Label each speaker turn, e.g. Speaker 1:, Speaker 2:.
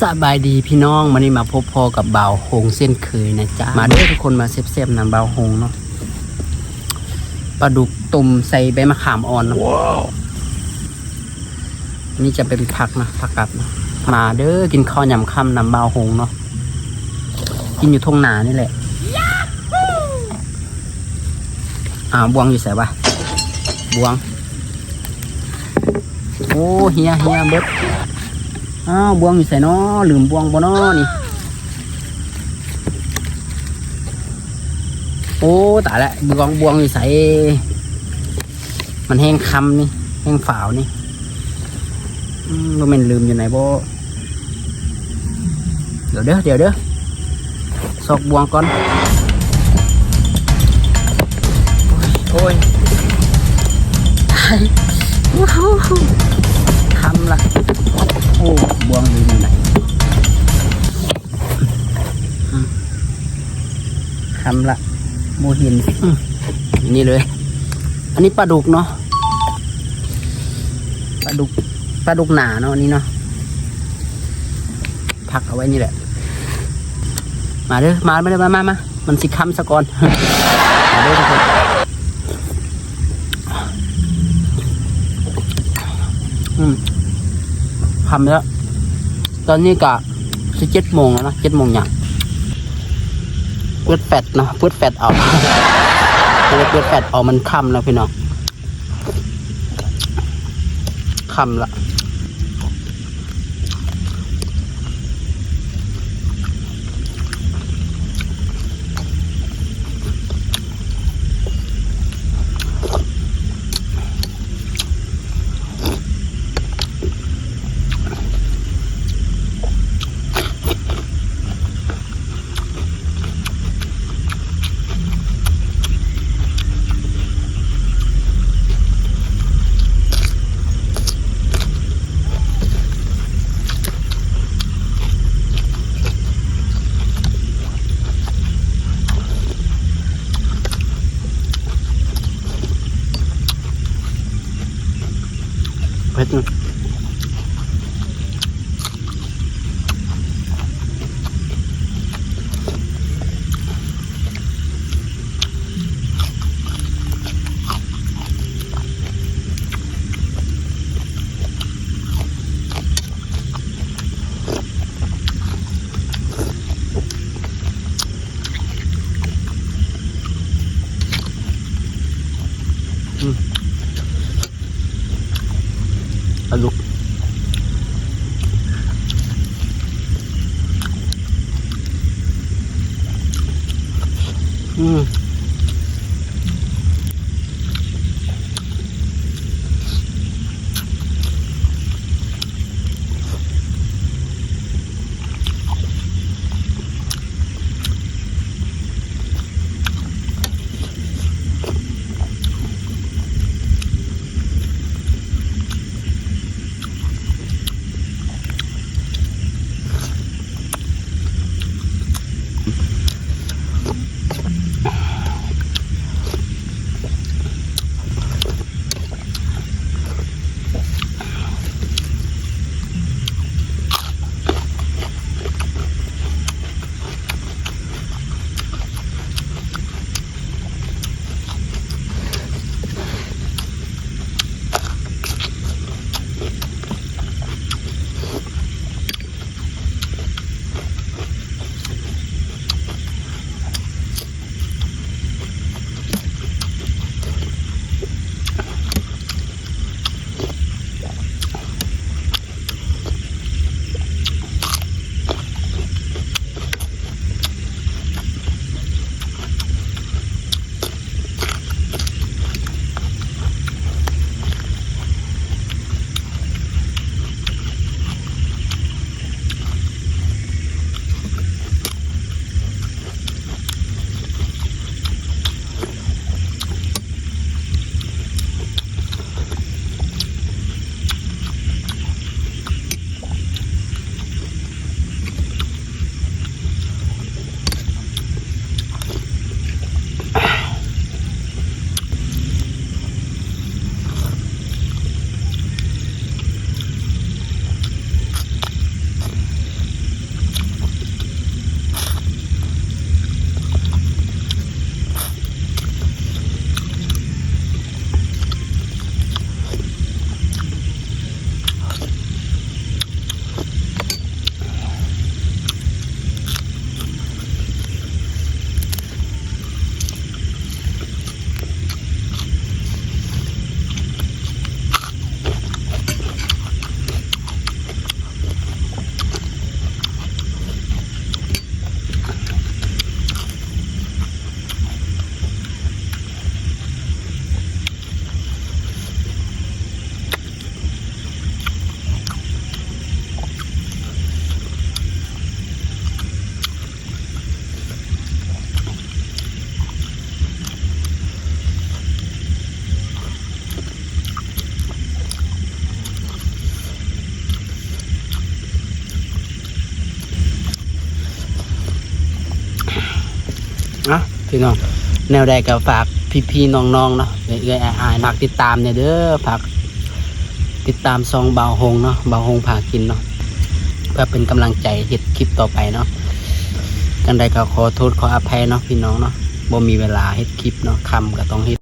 Speaker 1: สบายดีพี่น้องวันนี้มาพบพอกับบ่าวหงเส้นเคยนะจ๊ะมาเด้อทุกคนมาเซฟๆนะบ่าวหงเนาะปลาดุกตุ่มใส่ใบมะขามอ่อนเนาะนี่จะเป็นผักนะผักกัดนะมาเด้อกินข้าวยำค่ำนำบ่าวหงเนาะกินอยู่ทุ่งนานี่แหละบวงอยู่ใส่ปะบวงโอ้เฮียเบิดบวงอยู่ใส่น้อลืมบวงบ่น้อนี่โอ้ตายละบวงอยู่ใส่มันแห้งคำนี่แห้งฝ่าวนี่มันลืมอยู่ไหนบ่เดี๋ยวเด้อสอกบวงก่อนโอ้ยคำละโอ้บวงลืมอยู่ไหนคำละโมหินนี่เลยอันนี้ปลาดุกเนาะปลาดุกหนาเนาะอันนี้เนาะพักเอาไว้นี่แหละมาเด้อมามันสิคำสะก่อนมาเด้อทุกคนคำแล้วตอนนี้กะ7 โมงแล้วนะ7 โมงอย่างเปิดแฟดเนาะเปิดแฟดเอาเปิดแฟดเอามันค่ำแล้วพี่น้องค่ำละเผ็ดนะปลาดุก นะพี่น้องแนวใดก็ฝากพี่ๆน้องๆเนาะเอื้อยๆอายๆฝากติดตามเนี่ยเด้อฝากติดตามซองเบาหงเนาะเบาหงพากินเนาะเพื่อเป็นกำลังใจเฮ็ดคลิปต่อไปเนาะจังใดก็ขอโทษขออภัยเนาะพี่น้องเนาะบ่มีเวลาเฮ็ดคลิปเนาะค่ำก็ต้องเฮ็ด